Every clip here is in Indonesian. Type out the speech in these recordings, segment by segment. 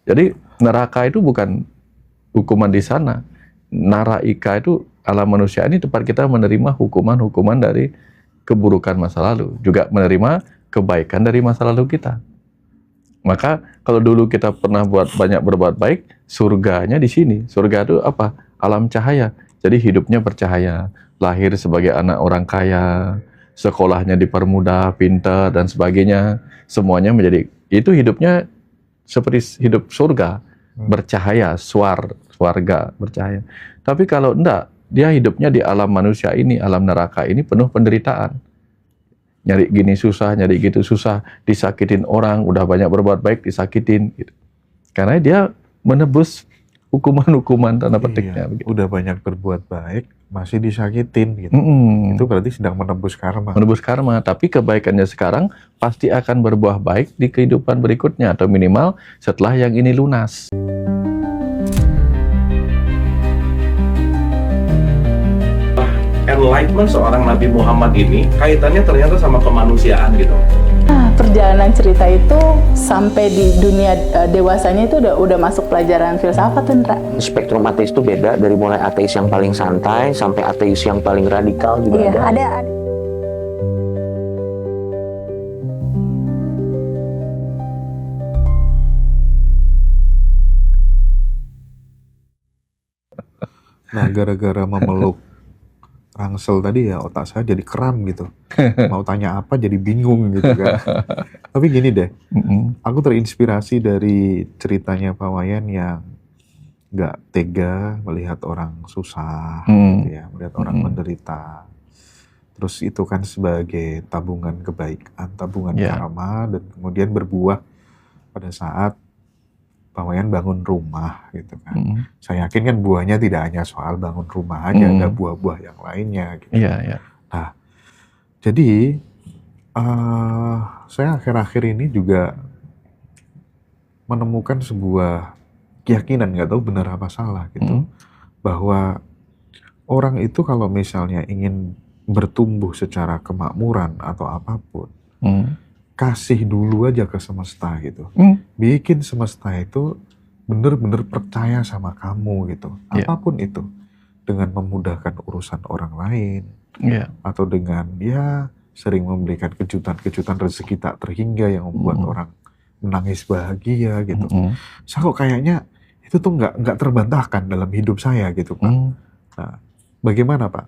Jadi neraka itu bukan hukuman di sana. Naraika itu alam manusia ini tempat kita menerima hukuman-hukuman dari keburukan masa lalu, juga menerima kebaikan dari masa lalu kita. Maka kalau dulu kita pernah banyak berbuat baik, surganya di sini. Surga itu apa? Alam cahaya. Jadi hidupnya bercahaya, lahir sebagai anak orang kaya, sekolahnya dipermudah, pintar dan sebagainya. Semuanya menjadi, itu hidupnya seperti hidup surga, bercahaya, swarga, bercahaya. Tapi kalau enggak, dia hidupnya di alam manusia ini, alam neraka ini penuh penderitaan. Nyari gini susah, nyari gitu susah, disakitin orang, udah banyak berbuat baik, disakitin. Gitu. Karena dia menebus hukuman-hukuman tanda petiknya. Iya, udah banyak berbuat baik, masih disakitin gitu. Itu berarti sedang menebus karma. Menebus karma, tapi kebaikannya sekarang pasti akan berbuah baik di kehidupan berikutnya, atau minimal setelah yang ini lunas. Enlightenment seorang Nabi Muhammad ini kaitannya ternyata sama kemanusiaan gitu. Nah, perjalanan cerita itu sampai di dunia dewasanya itu udah masuk pelajaran filsafat, Indra. Spektrum ateis itu beda, dari mulai ateis yang paling santai sampai ateis yang paling radikal juga Iya, ada. Nah, gara-gara memeluk rangsel tadi ya, otak saya jadi kram gitu. Mau tanya apa jadi bingung gitu kan. Tapi gini deh, aku terinspirasi dari ceritanya Pak Wayan yang gak tega melihat orang susah, gitu ya, melihat orang menderita. Terus itu kan sebagai tabungan kebaikan, tabungan karma, dan kemudian berbuah pada saat Pak Wayan bangun rumah gitu kan. Saya yakin kan buahnya tidak hanya soal bangun rumah aja, ada buah-buah yang lainnya gitu. Nah, jadi saya akhir-akhir ini juga menemukan sebuah keyakinan, nggak tahu benar apa salah gitu, bahwa orang itu kalau misalnya ingin bertumbuh secara kemakmuran atau apapun, kasih dulu aja ke semesta gitu. Bikin semesta itu bener-bener percaya sama kamu gitu. Apapun itu. Dengan memudahkan urusan orang lain. Atau dengan sering memberikan kejutan-kejutan rezeki tak terhingga yang membuat orang menangis bahagia gitu. Saya kok kayaknya itu tuh nggak terbantahkan dalam hidup saya gitu, Pak. Nah, bagaimana Pak?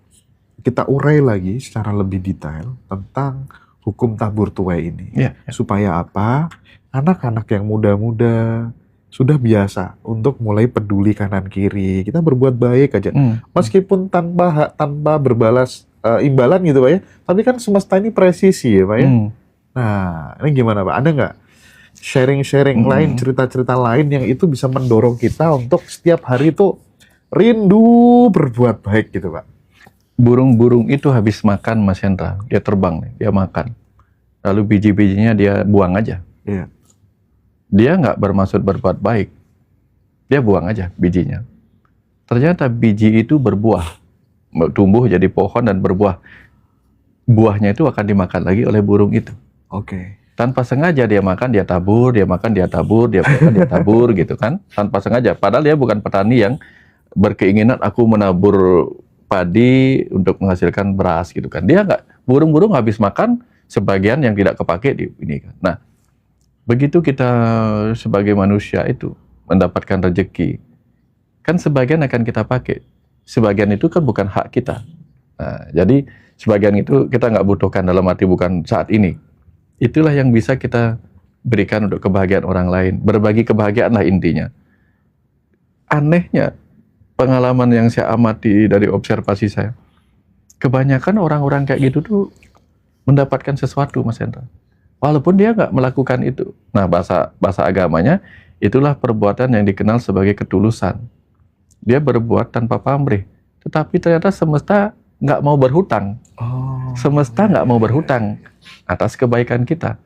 Kita urai lagi secara lebih detail tentang hukum tabur tuai ini. Supaya apa? Anak-anak yang muda-muda sudah biasa untuk mulai peduli kanan kiri. Kita berbuat baik aja. Meskipun tanpa berbalas imbalan gitu Pak ya. Tapi kan semesta ini presisi ya Pak ya. Nah, ini gimana Pak? Ada nggak sharing-sharing lain, cerita-cerita lain yang itu bisa mendorong kita untuk setiap hari itu rindu berbuat baik gitu Pak? Burung-burung itu habis makan, Mas Hendra, dia terbang nih, dia makan. Lalu biji-bijinya dia buang aja. Dia nggak bermaksud berbuat baik. Dia buang aja bijinya. Ternyata biji itu berbuah. Tumbuh jadi pohon dan berbuah. Buahnya itu akan dimakan lagi oleh burung itu. Tanpa sengaja dia makan, dia tabur, dia makan, dia tabur, dia makan, dia tabur gitu kan. Tanpa sengaja. Padahal dia bukan petani yang berkeinginan aku menabur padi untuk menghasilkan beras gitu kan. Dia nggak, burung-burung habis makan sebagian yang tidak kepake di ini kan. Nah, begitu kita sebagai manusia itu mendapatkan rezeki, kan sebagian akan kita pakai. Sebagian itu kan bukan hak kita. Nah, jadi sebagian itu kita nggak butuhkan, dalam arti bukan saat ini. Itulah yang bisa kita berikan untuk kebahagiaan orang lain. Berbagi kebahagiaan lah intinya. Anehnya, pengalaman yang saya amati dari observasi saya, kebanyakan orang-orang kayak gitu tuh mendapatkan sesuatu, Mas Hendra. Walaupun dia nggak melakukan itu. Nah, bahasa agamanya, itulah perbuatan yang dikenal sebagai ketulusan. Dia berbuat tanpa pamrih. Tetapi ternyata semesta nggak mau berhutang. Semesta nggak mau berhutang atas kebaikan kita.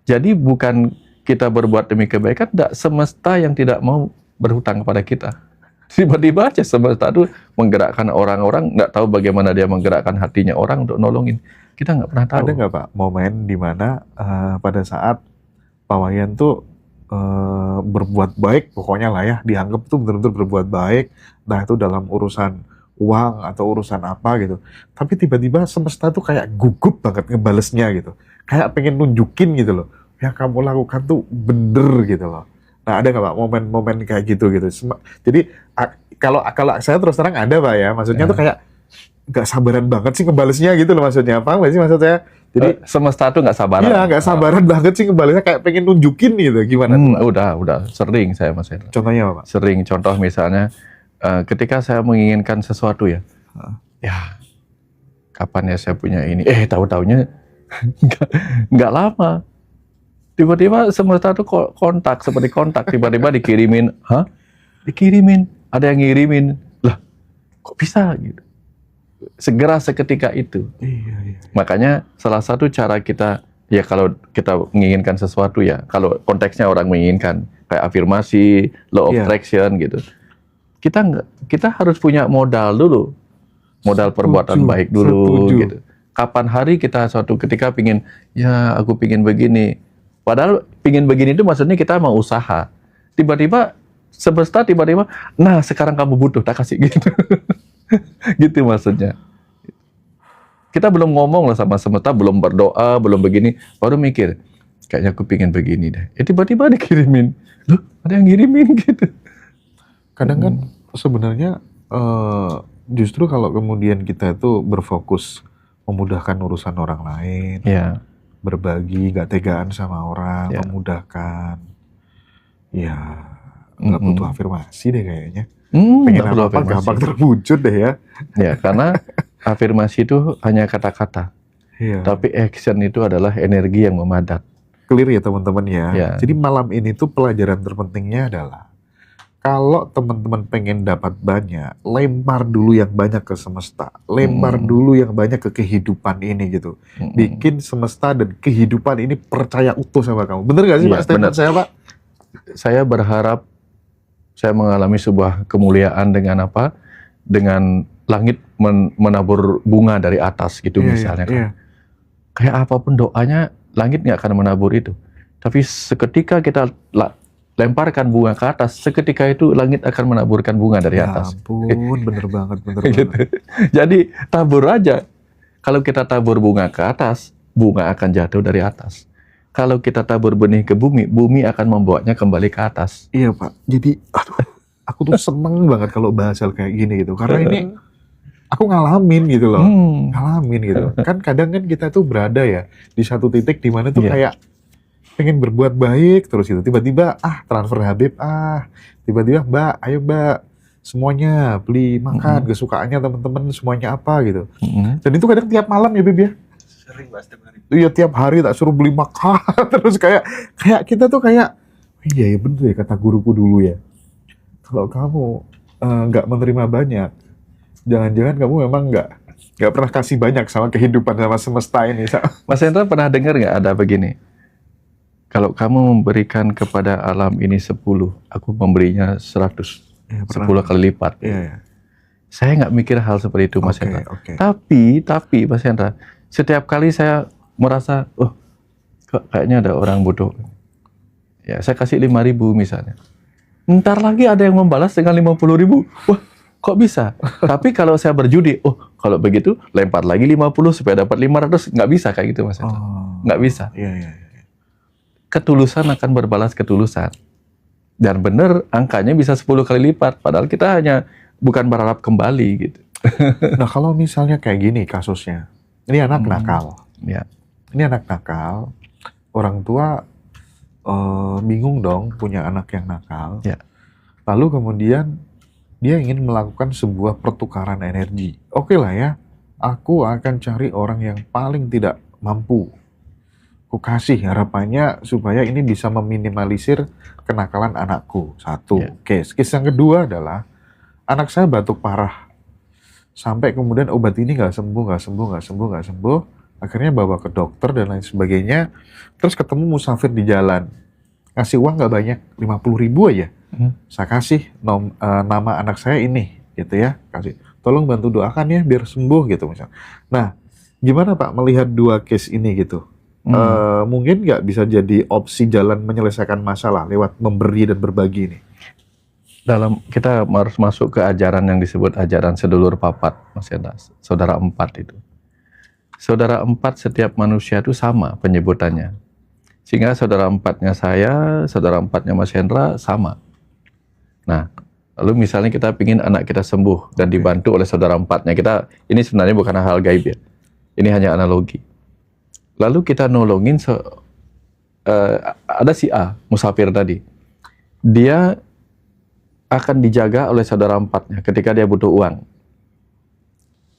Jadi bukan kita berbuat demi kebaikan, tidak, semesta yang tidak mau berhutang kepada kita. Tiba-tiba aja semesta itu menggerakkan orang-orang, nggak tahu bagaimana dia menggerakkan hatinya orang untuk nolongin. Kita nggak pernah tahu. Ada nggak Pak momen di mana pada saat Pak Wayan tuh berbuat baik, pokoknya lah ya, dianggap tuh benar-benar berbuat baik, nah itu dalam urusan uang atau urusan apa gitu. Tapi tiba-tiba semesta tuh kayak gugup banget ngebalesnya gitu. Kayak pengen nunjukin gitu loh, yang kamu lakukan tuh bener gitu loh. Nah ada nggak Pak momen-momen kayak gitu gitu? Jadi kalau saya terus terang ada Pak ya, maksudnya tuh kayak nggak sabaran banget sih ngebalesnya gitu loh maksudnya. Paham nggak sih maksud saya? Jadi semesta tuh nggak sabaran. Iya, nggak sabaran banget sih ngebalesnya, kayak pengen nunjukin gitu. Gimana tuh, Pak? Udah sering saya Mas Hendra. Contohnya apa, Pak? Sering, contoh misalnya ketika saya menginginkan sesuatu ya, ya kapan ya saya punya ini? Tahu-taunya nggak lama. Tiba-tiba semesta tuh kontak, seperti kontak, tiba-tiba dikirimin, dikirimin, ada yang ngirimin, lah kok bisa gitu? Segera seketika itu. Iya. Makanya salah satu cara kita, ya kalau kita menginginkan sesuatu ya, kalau konteksnya orang menginginkan, kayak afirmasi, law of attraction gitu, kita harus punya modal dulu, modal perbuatan baik dulu gitu. Kapan hari kita suatu ketika pingin, ya aku pingin begini, padahal pingin begini itu maksudnya kita mau usaha, tiba-tiba semesta tiba-tiba, nah sekarang kamu butuh, tak kasih gitu. Gitu maksudnya. Kita belum ngomong lah sama semesta, belum berdoa, belum begini, baru mikir, kayaknya aku pingin begini deh. Tiba-tiba dikirimin, loh ada yang ngirimin gitu. Kadang kan sebenarnya justru kalau kemudian kita itu berfokus memudahkan urusan orang lain, berbagi, gak tegaan sama orang, memudahkan, ya nggak butuh afirmasi deh kayaknya. Pengen apa gampang terwujud deh ya. Ya, karena afirmasi itu hanya kata-kata. Tapi action itu adalah energi yang memadat. Clear ya teman-teman ya. Jadi malam ini tuh pelajaran terpentingnya adalah kalau teman-teman pengen dapat banyak, lempar dulu yang banyak ke semesta. Lempar dulu yang banyak ke kehidupan ini gitu. Bikin semesta dan kehidupan ini percaya utuh sama kamu. Bener gak sih Pak statement saya Pak? Saya berharap saya mengalami sebuah kemuliaan dengan apa? Dengan langit menabur bunga dari atas gitu misalnya kan. Kayak apapun doanya, langit nggak akan menabur itu. Tapi seketika kita lemparkan bunga ke atas, seketika itu langit akan menaburkan bunga dari atas. Ya ampun, bener banget. Gitu. Jadi tabur aja. Kalau kita tabur bunga ke atas, bunga akan jatuh dari atas. Kalau kita tabur benih ke bumi, bumi akan membawanya kembali ke atas. Iya Pak, jadi aku tuh seneng banget kalau bahas hal kayak gini gitu. Karena ini aku ngalamin gitu loh. Ngalamin gitu. Kan kadang kan kita tuh berada ya di satu titik di mana tuh kayak pengen berbuat baik terus gitu. Tiba-tiba transfer Habib, tiba-tiba Mbak, ayo Mbak, semuanya beli makan, kesukaannya teman-teman semuanya apa gitu. Dan itu kadang tiap malam ya Bib ya. Sering Mas, tiap hari. Iya tiap hari tak suruh beli makan terus kayak kita tuh kayak iya ya bener ya kata guruku dulu ya. Kalau kamu nggak menerima banyak, jangan-jangan kamu memang nggak pernah kasih banyak sama kehidupan sama semesta ini. Mas Hendra pernah dengar nggak ada begini? Kalau kamu memberikan kepada alam ini 10, aku memberinya 100, 10 kali lipat. Saya nggak mikir hal seperti itu Mas Hendra. Tapi Mas Hendra, setiap kali saya merasa, kok kayaknya ada orang butuh. Ya, saya kasih 5.000 misalnya. Ntar lagi ada yang membalas dengan 50.000. Wah, kok bisa? Tapi kalau saya berjudi, kalau begitu lempar lagi 50 supaya dapat 500. Nggak bisa kayak gitu Mas. Nggak bisa. Ketulusan akan berbalas ketulusan. Dan benar angkanya bisa 10 kali lipat. Padahal kita hanya bukan berharap kembali gitu. Nah kalau misalnya kayak gini kasusnya, ini anak nakal. Ini anak nakal, orang tua bingung dong punya anak yang nakal. Lalu kemudian dia ingin melakukan sebuah pertukaran energi. Oke lah ya, aku akan cari orang yang paling tidak mampu. Aku kasih harapannya supaya ini bisa meminimalisir kenakalan anakku. Satu, case yang kedua adalah anak saya batuk parah. Sampai kemudian obat ini nggak sembuh. Akhirnya bawa ke dokter dan lain sebagainya. Terus ketemu musafir di jalan. Ngasih uang nggak banyak, 50.000 aja. Saya kasih nama anak saya ini, gitu ya. Kasih, tolong bantu doakan ya biar sembuh gitu misalnya. Nah, gimana Pak melihat dua case ini gitu? mungkin nggak bisa jadi opsi jalan menyelesaikan masalah lewat memberi dan berbagi ini? Kita harus masuk ke ajaran yang disebut ajaran sedulur papat, Mas Hendra, saudara empat itu. Saudara empat setiap manusia itu sama penyebutannya. Sehingga saudara empatnya saya, saudara empatnya Mas Hendra sama. Nah, lalu misalnya kita ingin anak kita sembuh dan dibantu oleh saudara empatnya, ini sebenarnya bukan hal gaib ya. Ini hanya analogi. Lalu kita nolongin ada si A, musafir tadi. Dia akan dijaga oleh saudara empatnya ketika dia butuh uang.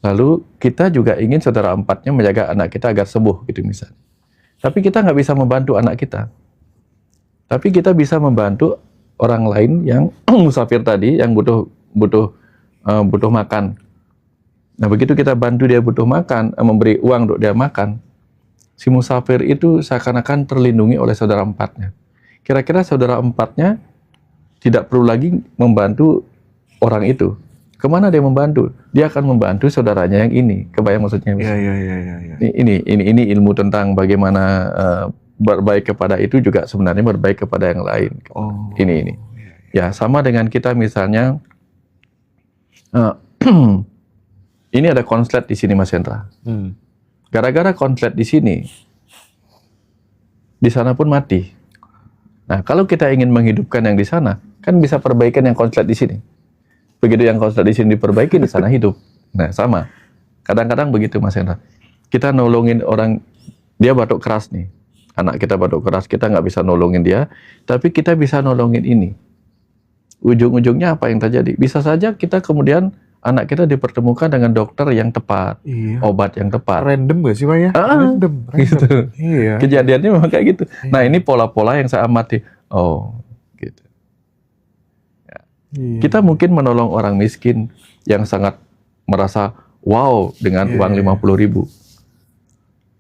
Lalu kita juga ingin saudara empatnya menjaga anak kita agar sembuh gitu misalnya. Tapi kita nggak bisa membantu anak kita. Tapi kita bisa membantu orang lain yang musafir tadi yang butuh makan. Nah begitu kita bantu dia butuh makan, memberi uang untuk dia makan, si musafir itu seakan-akan terlindungi oleh saudara empatnya. Kira-kira saudara empatnya tidak perlu lagi membantu orang itu. Kemana dia membantu? Dia akan membantu saudaranya yang ini. Kebayang maksudnya? Iya. Ini ilmu tentang bagaimana berbaik kepada itu juga sebenarnya berbaik kepada yang lain. Oh. Ini. Ya sama dengan kita misalnya. Ini ada konslet di sini Mas Hendra. Gara-gara konslet di sini, di sana pun mati. Nah, kalau kita ingin menghidupkan yang di sana, kan bisa perbaikan yang konslet di sini. Begitu yang konslet di sini diperbaiki, di sana hidup. Nah, sama. Kadang-kadang begitu Mas Hendra. Kita nolongin orang, dia batuk keras nih. Anak kita batuk keras, kita nggak bisa nolongin dia, tapi kita bisa nolongin ini. Ujung-ujungnya apa yang terjadi? Bisa saja kita kemudian anak kita dipertemukan dengan dokter yang tepat, obat yang tepat. Random gak sih Pak ya? Random. Gitu. Iya. Kejadiannya memang kayak gitu. Nah ini pola-pola yang saya amati. Oh, gitu. Ya. Kita mungkin menolong orang miskin yang sangat merasa wow dengan uang 50.000.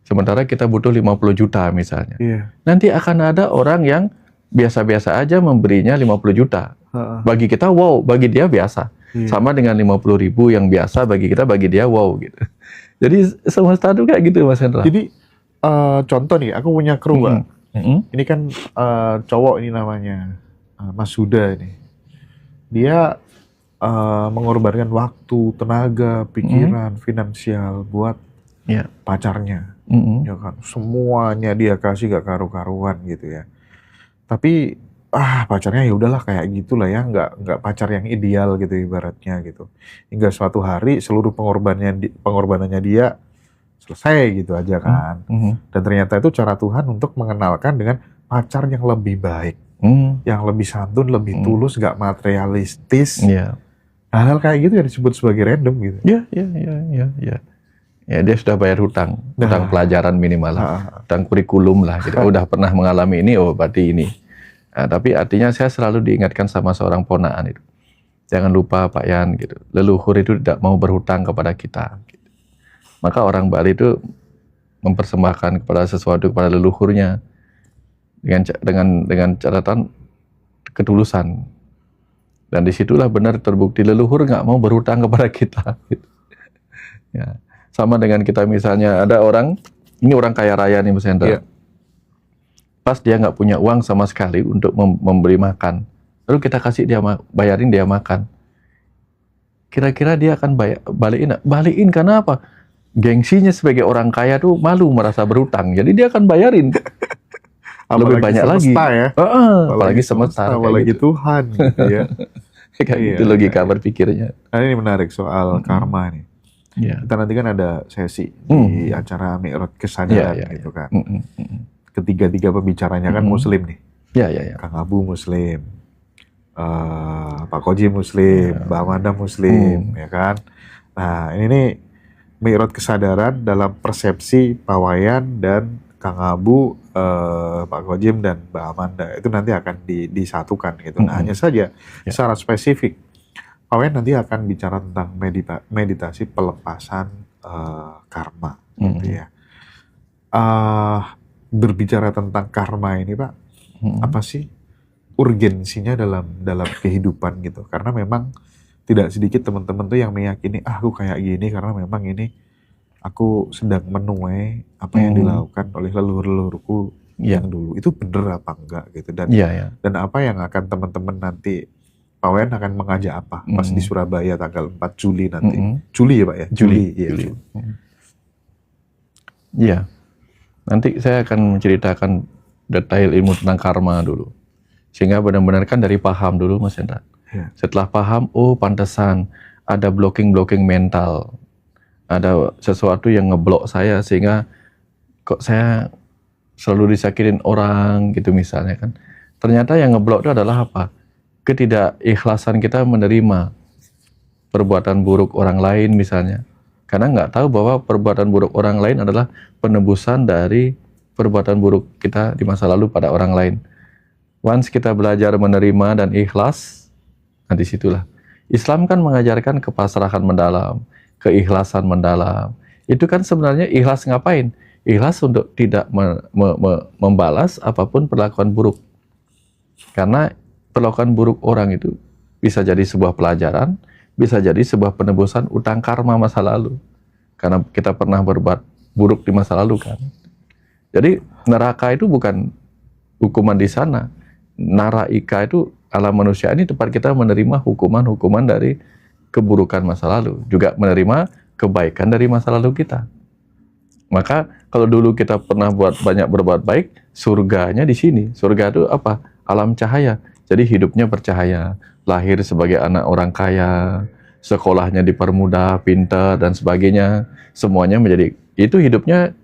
Sementara kita butuh 50 juta misalnya. Nanti akan ada orang yang biasa-biasa aja memberinya 50 juta. Bagi kita wow, bagi dia biasa. Sama dengan 50.000 yang biasa bagi kita, bagi dia wow gitu. Jadi semesta itu kayak gitu Mas Hendra. Jadi contoh nih, aku punya kru Pak. Ini kan cowok ini namanya Mas Huda ini. Dia mengorbankan waktu, tenaga, pikiran, finansial buat pacarnya. Ya kan, semuanya dia kasih gak karu-karuan gitu ya. Tapi pacarnya ya udahlah kayak gitulah ya, nggak pacar yang ideal gitu ibaratnya gitu. Hingga suatu hari seluruh pengorbanannya dia selesai gitu aja kan. Dan ternyata itu cara Tuhan untuk mengenalkan dengan pacar yang lebih baik, yang lebih santun, lebih tulus, nggak materialistis. Hal-hal kayak gitu yang disebut sebagai random gitu. Ya dia sudah bayar hutang pelajaran minimal lah, hutang kurikulum lah. Gitu. Udah pernah mengalami ini, oh berarti ini. Nah, tapi artinya saya selalu diingatkan sama seorang ponaan itu. Jangan lupa Pak Yan, gitu. Leluhur itu tidak mau berhutang kepada kita. Gitu. Maka orang Bali itu mempersembahkan kepada sesuatu kepada leluhurnya dengan catatan ketulusan. Dan disitulah benar terbukti leluhur nggak mau berhutang kepada kita. Gitu. Ya. Sama dengan kita misalnya ada orang, ini orang kaya raya nih Mas Hendra. Pas dia nggak punya uang sama sekali untuk memberi makan, lalu kita kasih dia bayarin dia makan, kira-kira dia akan balikin karena apa? Gengsinya sebagai orang kaya tuh malu merasa berutang, jadi dia akan bayarin lebih banyak lagi. Ya. Apalagi semesta, apalagi gitu. Tuhan. Gitu ya. Kayak gitu logika berpikirnya. Nah, ini menarik soal karma nih. Kita nanti kan ada sesi di acara Mi'raj Kesadaran gitu kan. Ketiga-tiga pembicaranya kan Muslim nih. Kang Abu Muslim, Pak Koji Muslim, Mbak Amanda Muslim, ya kan. Nah ini nih Mi'raj Kesadaran dalam persepsi Pak Wayan dan Kang Abu, Pak Kojim dan Mbak Amanda itu nanti akan disatukan gitu. Nah hanya saja secara spesifik Pak Wayan nanti akan bicara tentang meditasi pelepasan karma, gitu ya. Berbicara tentang karma ini Pak, apa sih urgensinya dalam kehidupan gitu? Karena memang tidak sedikit teman-teman tuh yang meyakini aku kayak gini karena memang ini aku sedang menuai apa yang dilakukan oleh leluhur-leluhurku yang dulu. Itu bener apa enggak gitu. Dan dan apa yang akan teman-teman nanti, Pak Wayan akan mengajak apa pas di Surabaya tanggal 4 Juli nanti. Juli ya Pak ya? Juli. Iya. Nanti saya akan menceritakan detail ilmu tentang karma dulu. Sehingga benar-benar kan dari paham dulu Mas Hendra. Ya. Setelah paham, oh pantesan ada blocking mental. Ada sesuatu yang ngeblok saya sehingga kok saya selalu disakitin orang gitu misalnya kan. Ternyata yang ngeblok itu adalah apa? Ketidakikhlasan kita menerima perbuatan buruk orang lain misalnya. Karena nggak tahu bahwa perbuatan buruk orang lain adalah penebusan dari perbuatan buruk kita di masa lalu pada orang lain. Once kita belajar menerima dan ikhlas, nah disitulah. Islam kan mengajarkan kepasrahan mendalam, keikhlasan mendalam. Itu kan sebenarnya ikhlas ngapain? Ikhlas untuk tidak membalas apapun perlakuan buruk. Karena perlakuan buruk orang itu bisa jadi sebuah pelajaran, bisa jadi sebuah penebusan utang karma masa lalu. Karena kita pernah berbuat buruk di masa lalu kan. Jadi neraka itu bukan hukuman di sana. Naraika itu alam manusia ini tempat kita menerima hukuman-hukuman dari keburukan masa lalu. Juga menerima kebaikan dari masa lalu kita. Maka kalau dulu kita pernah berbuat baik, surganya di sini. Surga itu apa? Alam cahaya. Jadi hidupnya bercahaya, lahir sebagai anak orang kaya, sekolahnya dipermudah, pintar dan sebagainya, semuanya menjadi, itu hidupnya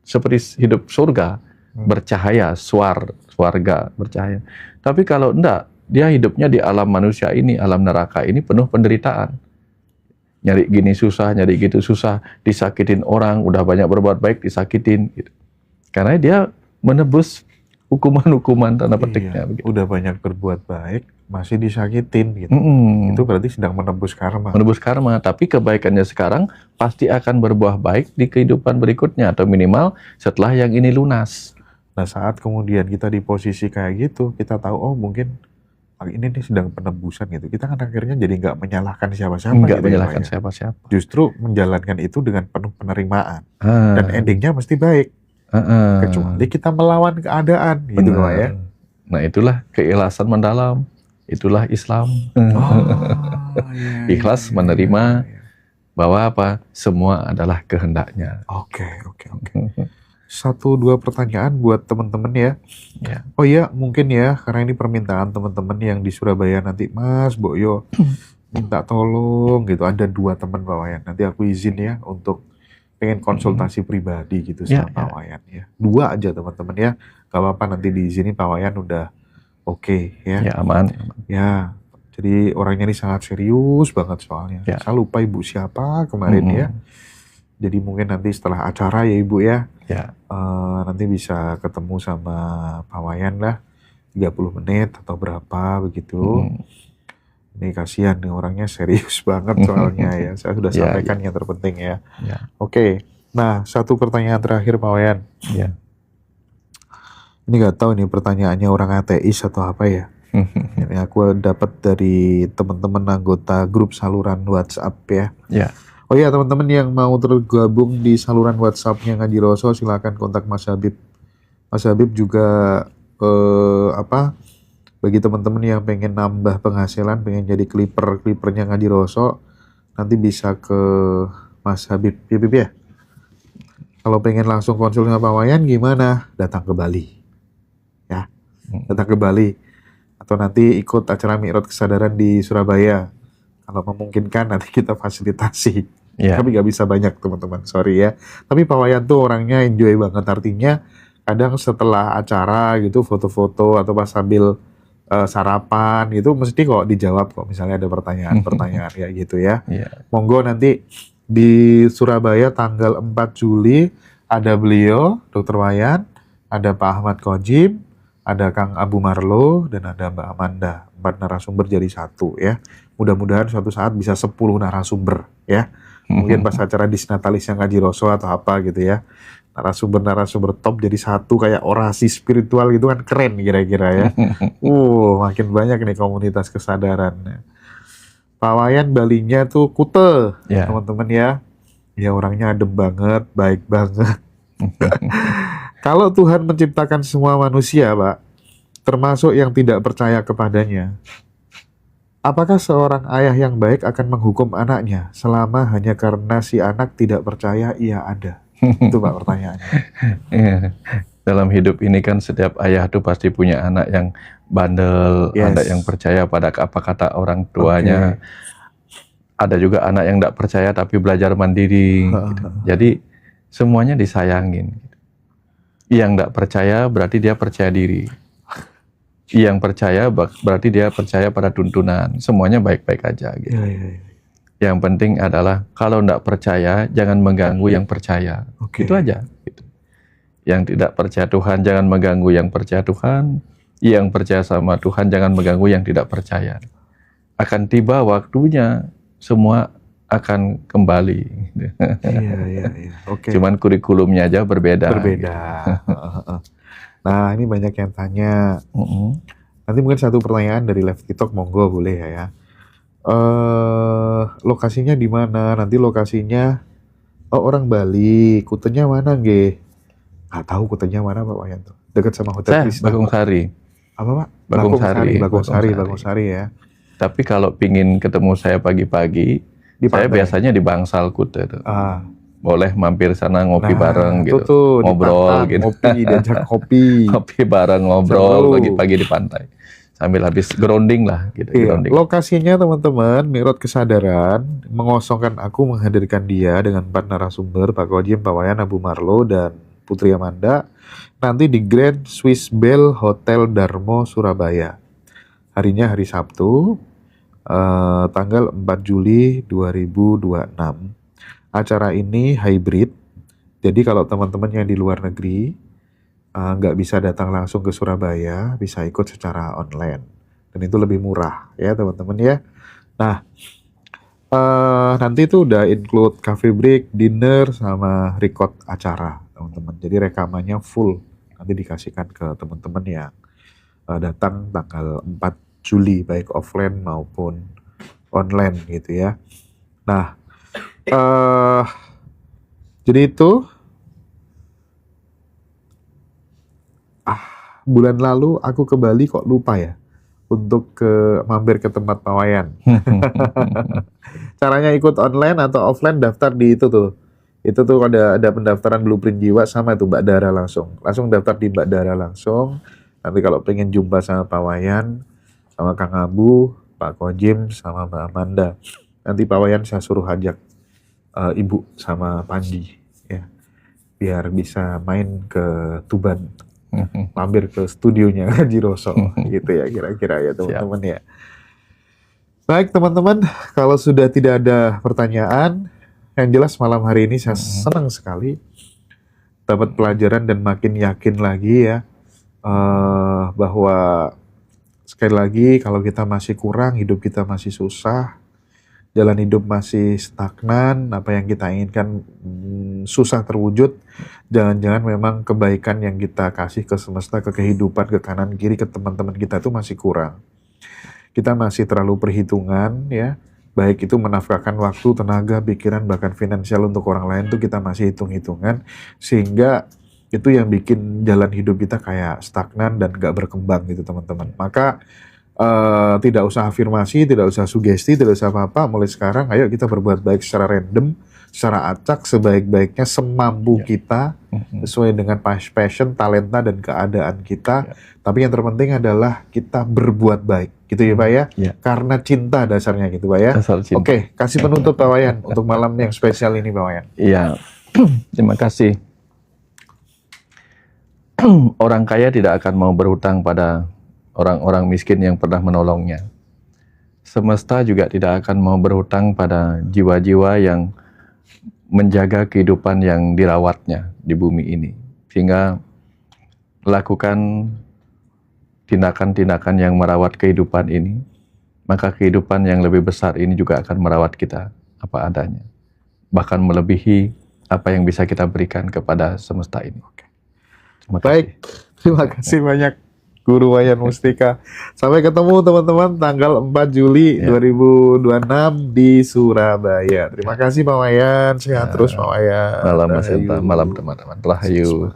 seperti hidup surga, bercahaya, swarga, bercahaya. Tapi kalau enggak, dia hidupnya di alam manusia ini, alam neraka ini penuh penderitaan. Nyari gini susah, nyari gitu susah, disakitin orang, udah banyak berbuat baik, disakitin. Gitu. Karena dia menebus hukuman-hukuman tanda petiknya. Begitu. Udah banyak berbuat baik, masih disakitin gitu. Itu berarti sedang menebus karma. Menebus karma, tapi kebaikannya sekarang pasti akan berbuah baik di kehidupan berikutnya, atau minimal setelah yang ini lunas. Nah saat kemudian kita di posisi kayak gitu, kita tahu oh mungkin ini nih sedang penebusan gitu. Kita kan akhirnya jadi nggak menyalahkan siapa-siapa. Nggak menyalahkan siapa-siapa. Justru menjalankan itu dengan penuh penerimaan. Dan endingnya mesti baik. Kecuali kita melawan keadaan gitu Pak ya. Nah itulah keikhlasan mendalam, itulah Islam. Ikhlas menerima bahwa apa, semua adalah kehendaknya. Oke. 1-2 pertanyaan buat teman-teman ya. Oh iya mungkin ya, karena ini permintaan teman-teman yang di Surabaya nanti, Mas Boyo minta tolong gitu. Ada 2 teman Pak Wayan. Nanti aku izin ya untuk pengen konsultasi pribadi gitu sama Pak Wayan ya. 2 aja teman-teman ya. Gak apa-apa nanti diizinin Pak Wayan udah oke ya. Ya aman. Ya. Jadi orangnya ini sangat serius banget soalnya. Saya lupa ibu siapa kemarin ya. Jadi mungkin nanti setelah acara ya ibu ya. Nanti bisa ketemu sama Pak Wayan lah. 30 menit atau berapa begitu. Ini kasihan nih orangnya serius banget soalnya ya. Saya sudah sampaikan yang terpenting ya. Oke. Nah, 1 pertanyaan terakhir Pak Wayan. Ini nggak tahu nih pertanyaannya orang ateis atau apa ya. Ini aku dapat dari teman-teman anggota grup saluran WhatsApp ya. Oh iya teman-teman yang mau tergabung di saluran WhatsApp-nya Ngaji Roso silakan kontak Mas Habib. Mas Habib juga bagi teman-teman yang pengen nambah penghasilan, pengen jadi klipernya Ngaji Roso, nanti bisa ke Mas Habib ya. Kalau pengen langsung konsul sama Pak Wayan gimana? Datang ke Bali. Ya. Datang ke Bali atau nanti ikut acara Mi'raj Kesadaran di Surabaya. Kalau memungkinkan nanti kita fasilitasi. Tapi nggak bisa banyak teman-teman, sorry ya. Tapi Pak Wayan tuh orangnya enjoy banget, artinya kadang setelah acara gitu foto-foto atau pas sambil sarapan gitu mesti kok dijawab kok misalnya ada pertanyaan-pertanyaan kayak gitu ya. Monggo nanti di Surabaya tanggal 4 Juli ada beliau Dr. Wayan, ada Pak Ahmad Kojim, ada Kang Abu Marlo dan ada Mbak Amanda. 4 narasumber jadi 1 ya. Mudah-mudahan suatu saat bisa 10 narasumber ya. Mungkin pas acara Disnatalis yang Ngaji Roso atau apa gitu ya. Narasumber top jadi 1 kayak orasi spiritual gitu kan keren kira-kira ya. Makin banyak nih komunitas kesadaran. Pak Wayan Balinya tuh Kute teman-teman ya. Ya orangnya adem banget, baik banget. Kalau Tuhan menciptakan semua manusia, Pak, termasuk yang tidak percaya kepadanya, apakah seorang ayah yang baik akan menghukum anaknya selama hanya karena si anak tidak percaya ia ada? Itu Pak pertanyaannya. Iya. Dalam hidup ini kan setiap ayah tuh pasti punya anak yang bandel, Yes. anak yang percaya pada apa kata orang tuanya. Ada juga anak yang tidak percaya tapi belajar mandiri. Gitu. Jadi semuanya disayangin. Yang tidak percaya berarti dia percaya diri. Yang percaya berarti dia percaya pada tuntunan. Semuanya baik-baik aja. Gitu. Iya. Yang penting adalah kalau tidak percaya jangan mengganggu yang percaya. Oke. Itu aja. Gitu. Yang tidak percaya Tuhan jangan mengganggu yang percaya Tuhan. Yang percaya sama Tuhan jangan mengganggu yang tidak percaya. Akan tiba waktunya semua akan kembali. Iya. Oke. Cuman kurikulumnya aja berbeda. Berbeda. Nah, ini banyak yang tanya. Nanti mungkin satu pertanyaan dari live TikTok, monggo boleh ya. Lokasinya di mana? Nanti lokasinya orang Bali, kutenya mana nggih? Nggak tahu kutenya mana Pak Wayan tuh. Dekat sama Hotel Saya Krishna. Bagong Sari. Apa Pak? Bagong Sari ya. Tapi kalau pingin ketemu saya pagi-pagi, Di saya pantai. biasanya di Bangsal Kuta tuh. Ah, Boleh mampir sana ngopi bareng itu gitu. tuh Ngobrol di gitu. Ngopi, diajak kopi. Kopi bareng ngobrol Seru. pagi-pagi di pantai. Sambil habis grounding lah gitu. Iya, Grounding. lokasinya teman-teman, Mi'raj Kesadaran mengosongkan aku menghadirkan dia dengan 4 narasumber, Pak Kojim, Pak Wayan, Abu Marlo, dan Putri Amanda, nanti di Grand Swiss Bell Hotel Darmo, Surabaya. Harinya hari Sabtu, tanggal 4 Juli 2026. Acara ini hybrid, jadi kalau teman-teman yang di luar negeri nggak bisa datang langsung ke Surabaya, bisa ikut secara online. Dan itu lebih murah ya teman-teman ya. Nah, nanti itu udah include cafe break, dinner, sama record acara teman-teman. Jadi rekamannya full, nanti dikasihkan ke teman-teman yang datang tanggal 4 Juli, baik offline maupun online gitu ya. Nah, jadi itu bulan lalu aku ke Bali kok lupa ya untuk mampir ke tempat Pak Wayan. Caranya ikut online atau offline, daftar di itu tuh. Itu tuh ada pendaftaran Blueprint Jiwa sama itu Mbak Dara langsung. Langsung daftar di Mbak Dara langsung. Nanti kalau pengen jumpa sama Pak Wayan, sama Kang Abu, Pak Kojim, sama Mbak Amanda. Nanti Pak Wayan saya suruh ajak Ibu sama Panji ya. Biar bisa main ke Tuban. Mampir ke studionya Haji Roso gitu ya kira-kira ya teman-teman ya. Baik teman-teman, kalau sudah tidak ada pertanyaan, yang jelas malam hari ini saya senang sekali dapat pelajaran dan makin yakin lagi ya bahwa sekali lagi kalau kita masih kurang, hidup kita masih susah, jalan hidup masih stagnan, apa yang kita inginkan susah terwujud, jangan-jangan memang kebaikan yang kita kasih ke semesta, ke kehidupan, ke kanan kiri, ke teman-teman kita itu masih kurang. Kita masih terlalu perhitungan ya, baik itu menafkahkan waktu, tenaga, pikiran, bahkan finansial untuk orang lain tuh kita masih hitung-hitungan, sehingga itu yang bikin jalan hidup kita kayak stagnan dan gak berkembang gitu teman-teman. Maka tidak usah afirmasi, tidak usah sugesti, tidak usah apa-apa. Mulai sekarang, ayo kita berbuat baik secara random, secara acak, sebaik-baiknya, semampu kita, sesuai dengan passion, talenta, dan keadaan kita. Tapi yang terpenting adalah kita berbuat baik, gitu ya Pak ya? Karena cinta dasarnya gitu Pak ya? Oke, kasih penutup Pak Wayan untuk malam yang spesial ini Pak Wayan. Iya, terima kasih. Orang kaya tidak akan mau berhutang pada orang-orang miskin yang pernah menolongnya. Semesta juga tidak akan mau berhutang pada jiwa-jiwa yang menjaga kehidupan yang dirawatnya di bumi ini. Sehingga lakukan tindakan-tindakan yang merawat kehidupan ini, maka kehidupan yang lebih besar ini juga akan merawat kita apa adanya. Bahkan melebihi apa yang bisa kita berikan kepada semesta ini. Terima kasih. Baik, terima kasih banyak Guru Wayan Mustika. Sampai ketemu teman-teman tanggal 4 Juli 2026 di Surabaya. Terima kasih Pak Wayan, sehat terus Pak Wayan. Malam Mas Enta, Rahayu. malam teman-teman. Rahayu.